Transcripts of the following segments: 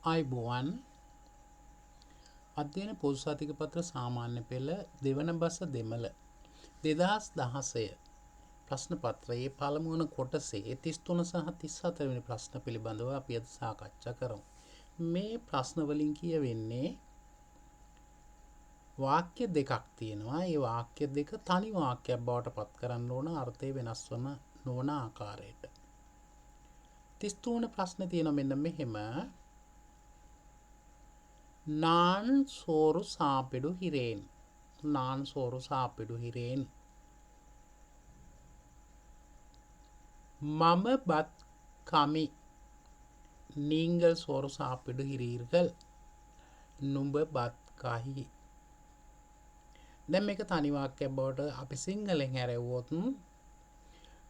අයිබෝවන් අධ්‍යයන පොදු සාතික පත්‍ර සාමාන්‍ය පෙළ දෙවන බස දෙමළ 2016 ප්‍රශ්න පත්‍රයේ පළමුවන කොටසේ 33 සහ 34 වෙනි ප්‍රශ්න පිළිබඳව අපි අද සාකච්ඡා කරමු. මේ ප්‍රශ්න වලින් කියවෙන්නේ වාක්‍ය දෙකක් තියෙනවා. ඒ වාක්‍ය දෙක තනි වාක්‍යයක් බවට පත් කරන්න ඕන අර්ථය වෙනස් වන නොවන ආකාරයට. 33 වෙනි ප්‍රශ්නේ තියෙනවා මෙන්න මෙහෙම. நான் சோறு சாப்பிடுகிறேன். நான் சோறு சாப்பிடுகிறேன். மம பத் கமி. நீங்கள் சோறு சாப்பிடுகிறீர்கள். නුඹ බත් කහි. දැන් මේක තනි වාක්‍යයක් බවට අපි සිංහලෙන් හැරෙව්වොත්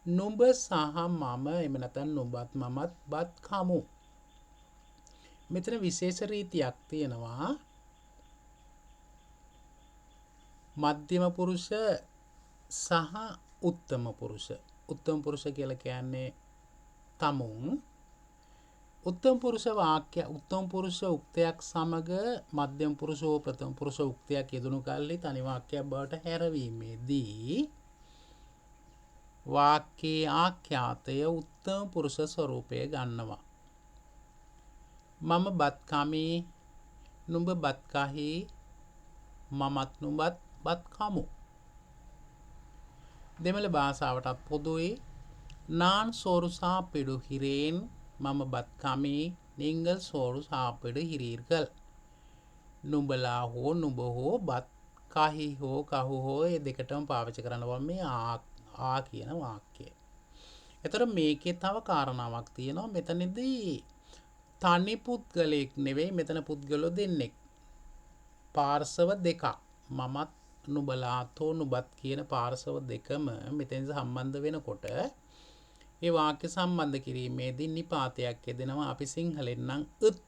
නුඹ සහ මම එහෙම නැත්නම් නුඹත් මමත් බත් කමු. මෙතන විශේෂ රීතියක් තියෙනවා. මධ්‍යම පුරුෂ සහ උත්තම පුරුෂ. උත්තම පුරුෂ කියලා කියන්නේ තමුන්. උත්තම පුරුෂ වාක්‍ය උත්තම පුරුෂ උක්තයක් සමග මධ්‍යම පුරුෂ හෝ ප්‍රථම පුරුෂ උක්තයක් යෙදුණු කල්හි තනි වාක්‍යයක් බවට හැරවීමේදී වාක්‍යයේ ආඛ්‍යාතය උත්තම පුරුෂ ස්වරූපය ගන්නවා. මම බත් කමි, නුඹ බත් කහි, මමත් නුඹත් බත් කමු. දෙමළ භාෂාවටත් පොදුයි. நான் சோறு சாப்பிடுகிறேன், මම බත් කමි, நீங்கள் சோறு சாப்பிடுகிறீர்கள். නුඹලා හෝ නුඹ හෝ බත් කහි හෝ කහු හෝ ඒ දෙකටම පාවිච්චි කරන්න පුළුවන් මේ ආ කියන වාක්‍යය. එතකොට මේකේ තව කාරණාවක් තියෙනවා. මෙතනදී තනි පුද්ගලයෙක් නෙවෙයි, මෙතන පුද්ගලෝ දෙන්නෙක්. පාර්ශව දෙකක්. මමත් නුඹලාත් හෝ නුඹත් කියන පාර්ශව දෙකම මෙතෙන් සම්බන්ධ වෙනකොට ඒ වාක්‍ය සම්බන්ධ කිරීමේදී නිපාතයක් යෙදෙනවා. අපි සිංහලෙන් නම් උත්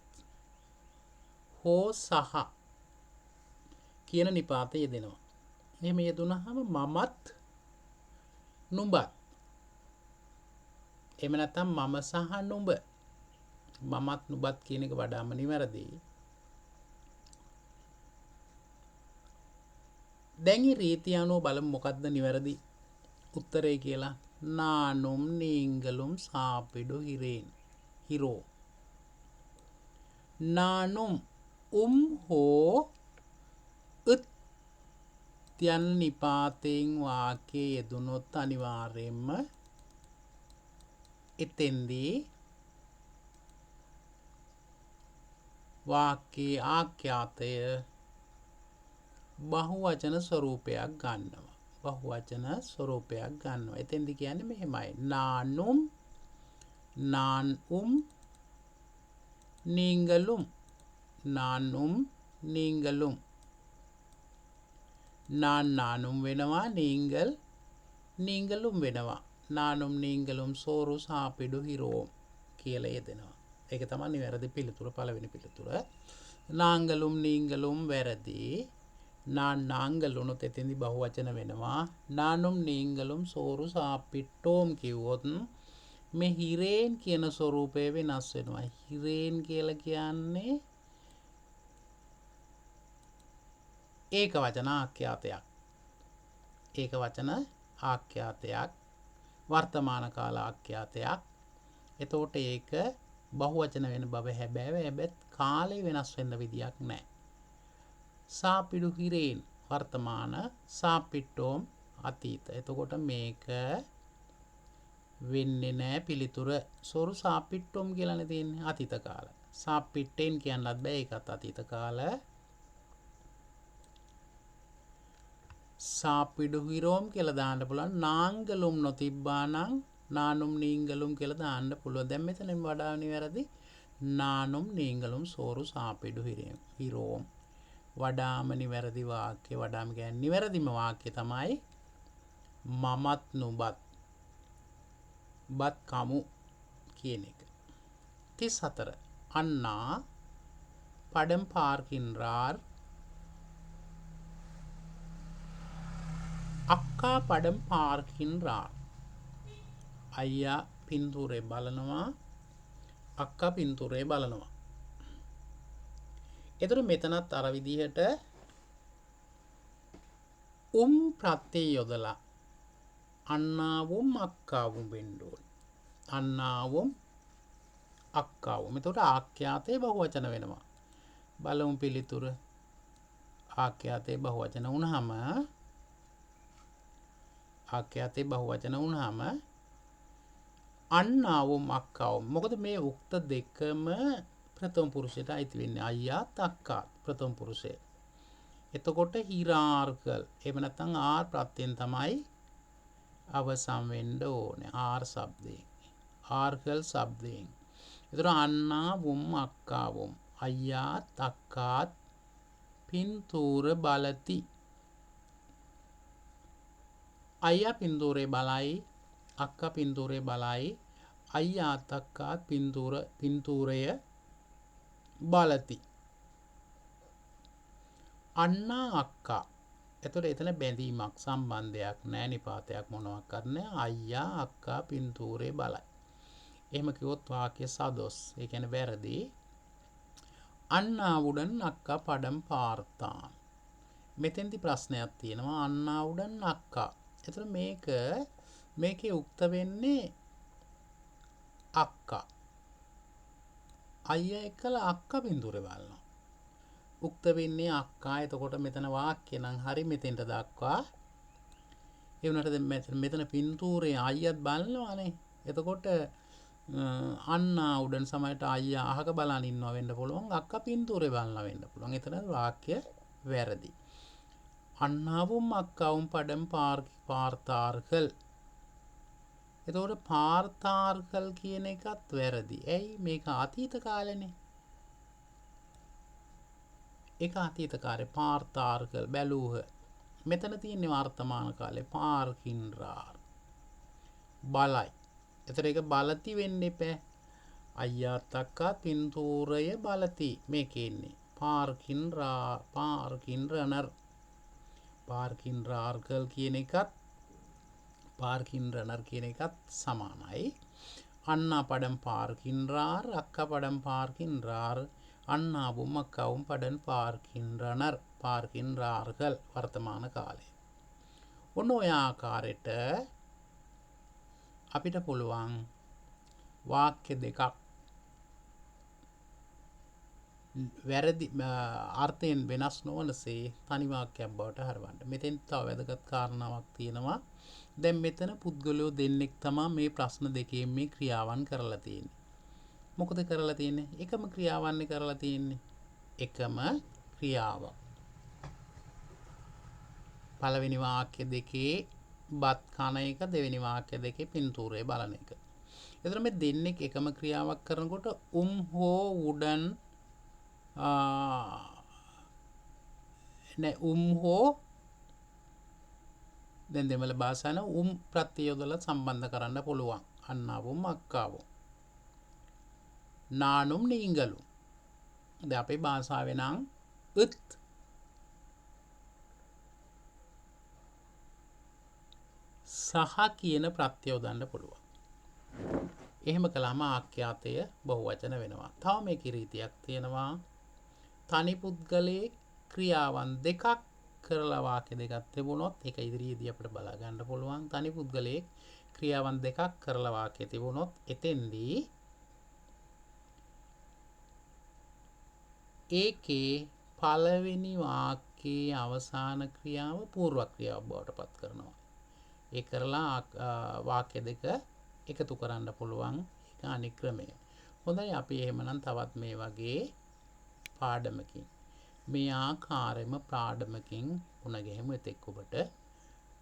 හෝ සහ කියන නිපාතය යෙදෙනවා. එහෙම යෙදුනහම මමත් නුඹත්. එහෙම නැත්නම් මම සහ නුඹ. මමත් නුඹත් කියන එක වඩාම නිවැරදි. දැන් මේ රීතිය අනුව බලමු මොකක්ද නිවැරදි උත්තරේ කියලා. நானும் நீங்களும் சாப்பிடுகிறேன். හිරෝ. நானும் හෝ උත් යන නිපාතයෙන් වාක්‍යයේ යෙදුනොත් අනිවාර්යයෙන්ම එතෙන්දී වාක්‍යයේ ආඛ්‍යාතය බහුවචන ස්වරූපයක් ගන්නවා. බහුවචන ස්වරූපයක් ගන්නවා. එතෙන්දි කියන්නේ මෙහෙමයි. நானும் நான் நீங்களும். நானும் நீங்களும். நானும் වෙනවා, நீங்களும் වෙනවා. நானும் நீங்களும் சோறு சாப்பிடுகிறோம் කියලා යෙදෙනවා. ඒක තමයි නිවැරදි පිළිතුර, පළවෙනි පිළිතුර. நாங்களும் நீங்களும் වැරදි. நாங்கள் උනොත් එතෙන්දි බහුවචන වෙනවා. நானும் நீங்களும் சோறு சாப்பிட்டோம் කිව්වොත් මේ හිරේන් කියන ස්වරූපය වෙනස් වෙනවා. හිරේන් කියලා කියන්නේ ඒක වචන ආඛ්‍යාතයක්. ඒක වචන ආඛ්‍යාතයක්. වර්තමාන කාල ආඛ්‍යාතයක්. එතකොට ඒක බහුවචන වෙන බව හැබැයි කාලේ වෙනස් වෙන්න විදියක් නැහැ. சாப்பிடுகிறேன் වර්තමාන, சாப்பிட்டோம் අතීත. එතකොට මේක වෙන්නේ නැහැ පිළිතුර. සෝරු சாப்பிட்டோம் කියලානේ තියෙන්නේ අතීත කාල. சாப்பிட்டேன் කියන්නත් බෑ, ඒකත් අතීත කාල. சாப்பிடுகிறோம் කියලා දාන්න පුළුවන්. நாங்களும் නොතිබ්බා නම් நானும் நீங்களும் කියලා දාන්න පුළුවන්. දැන් මෙතනින් වඩා නිවැරදි நானும் நீங்களும் சோறு சாப்பிடுகிறோம். වඩාම නිවැරදි වාක්‍ය, වඩාම කියන්නේ නිවැරදිම වාක්‍ය තමයි මමත් නුඹත් බත් කමු කියන එක. 34 අන්නා படம் பார்க்கின்றார். අක්කා படம் பார்க்கின்றார். අයියා පින්තූරේ බලනවා, අක්කා පින්තූරේ බලනවා. එතකොට මෙතනත් අර විදිහට ප්‍රත්‍යය යොදලා අන්නාවුම් අක්කාවුම් වෙන්න ඕනේ. අන්නාවුම් අක්කාවුම්. එතකොට ආඛ්‍යාතේ බහුවචන වෙනවා. බලමු පිළිතුර. ආඛ්‍යාතේ බහුවචන වුණාම අන්නාවුම් අක්කාවුම්. මොකද මේ උක්ත දෙකම ප්‍රථම පුරුෂයට අයිති වෙන්නේ. අයියාත් අක්කාත් ප්‍රථම පුරුෂය. එතකොට හිරාර්කල් එහෙම නැත්නම් ආර් ප්‍රත්‍යයෙන් තමයි අවසන් වෙන්න ඕනේ. ආර් શબ્දයෙන්. ආර්කල් શબ્දයෙන්. එතකොට අන්නාවුම් අක්කාවුම්. අයියාත් අක්කාත් පින්තූර බලති. අයියා පින්තූරේ බලයි, අක්කා පින්තූරේ බලයි. අයියාත් අක්කාත් පින්තූරය බලති. අන්නා අක්කා. එතකොට එතන බැඳීමක් සම්බන්ධයක් නැහැ, නිපාතයක් මොනවාක්වත් නැහැ. අයියා අක්කා පින්තූරේ බලයි. එහෙම කිව්වොත් වාක්‍ය සදොස්. ඒ කියන්නේ වැරදි. අන්නාவுடன் අක්කා පඩම් පාර්තාන්. මෙතෙන්දි ප්‍රශ්නයක් තියෙනවා. අන්නාவுடன் අක්කා. එතකොට මේකේ උක්ත වෙන්නේ අක්කා. අයියා එක්කලා අක්කා පින්තූරේ බලනවා. උක්ත වෙන්නේ අක්කා. එතකොට මෙතන වාක්‍ය නම් හරි මෙතෙන්ට දක්වා. ඒ වුණාට මෙතන පින්තූරේ අයියත් බලනවානේ. එතකොට අන්නා උඩන් සමයට අයියා අහක බලන් ඉන්නවා වෙන්න පුළුවන්. අක්කා පින්තූරේ බලනවා වෙන්න පුළුවන්. එතන වාක්‍ය වැරදි. අන්නාවුම් අක්කාවුම් පඩම් පාර්තාර්කල්. එතකොට පාර්තාර්කල් කියන එකත් වැරදි. ඇයි? මේක අතීත කාලෙනේ. ඒක අතීත කාලේ පාර්තාර්කල් බැලූහ. මෙතන තියෙන්නේ වර්තමාන කාලේ පාර්කින්රාර් බලයි. එතකොට ඒක බලති වෙන්න එපා. අයියාත් අක්කා පින්තූරය බලති. මේකේ ඉන්නේ පාර්කින්රනර්. පාර්කින්රාර්කල් කියන එකත් පාර්කින්රනර් කියන එකත් සමානයි. අන්නා පඩම් පාර්කින්රාර්, අක්කා පඩම් පාර්කින්රාර්, අන්නාවුම් අක්කාවුම් පඩම් පාර්කින්රනර්, පාර්කින්රාර්කල් වර්තමාන කාලේ. ඔන්න ඔය ආකාරයට අපිට පුළුවන් වාක්‍ය දෙකක් වැරදි අර්ථයෙන් වෙනස් නොවනසේ තනි වාක්‍යයක් බවට හරවන්න. මෙතෙන් තව වැදගත් කාරණාවක් තියෙනවා. දැන් මෙතන පුද්ගලයෝ දෙන්නෙක් තමයි මේ ප්‍රශ්න දෙකේම මේ ක්‍රියාවන් කරලා තියෙන්නේ. මොකද කරලා තියෙන්නේ? එකම ක්‍රියාවන්නේ කරලා තියෙන්නේ. එකම ක්‍රියාව. පළවෙනි වාක්‍ය දෙකේ බත් කන එක, දෙවෙනි වාක්‍ය දෙකේ පින්තූරය බලන එක. එතන මේ දෙන්නෙක් එකම ක්‍රියාවක් කරනකොට හෝ උඩන් හෝ දැන් දෙමළ භාෂාවෙන් ප්‍රත්‍ය යොදලා සම්බන්ධ කරන්න පුළුවන්. අන්නාවුම් අක්කාවුම්. නානුම් නීංගලු. දැන් අපේ භාෂාවේ නම් උත් සහ කියන ප්‍රත්‍ය යොදන්න පුළුවන්. එහෙම කළාම ආඛ්‍යාතය බහුවචන වෙනවා. තව මේකේ රීතියක් තියෙනවා. තනි පුද්ගලයේ ක්‍රියාවන් දෙකක් කරලා වාක්‍ය දෙකක් තිබුණොත් ඒක ඉදිරියේදී අපිට බලා ගන්න පුළුවන්. තනි පුද්ගලයේ ක්‍රියාවන් දෙකක් කරලා වාක්‍ය තිබුණොත් එතෙන්දී ඒකේ පළවෙනි වාක්‍යයේ අවසාන ක්‍රියාව පූර්ව ක්‍රියාවක් බවට පත් කරනවා. ඒ කරලා වාක්‍ය දෙක එකතු කරන්න පුළුවන්. ඒක අනික් ක්‍රමය. හොඳයි අපි එහෙමනම් තවත් මේ වගේ පාඩමකින් මේ ආකාරයෙන්ම පාඩමකින් මුණ ගැහෙමු. එතෙක් ඔබට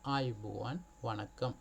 ආයුබෝවන් වණකම්.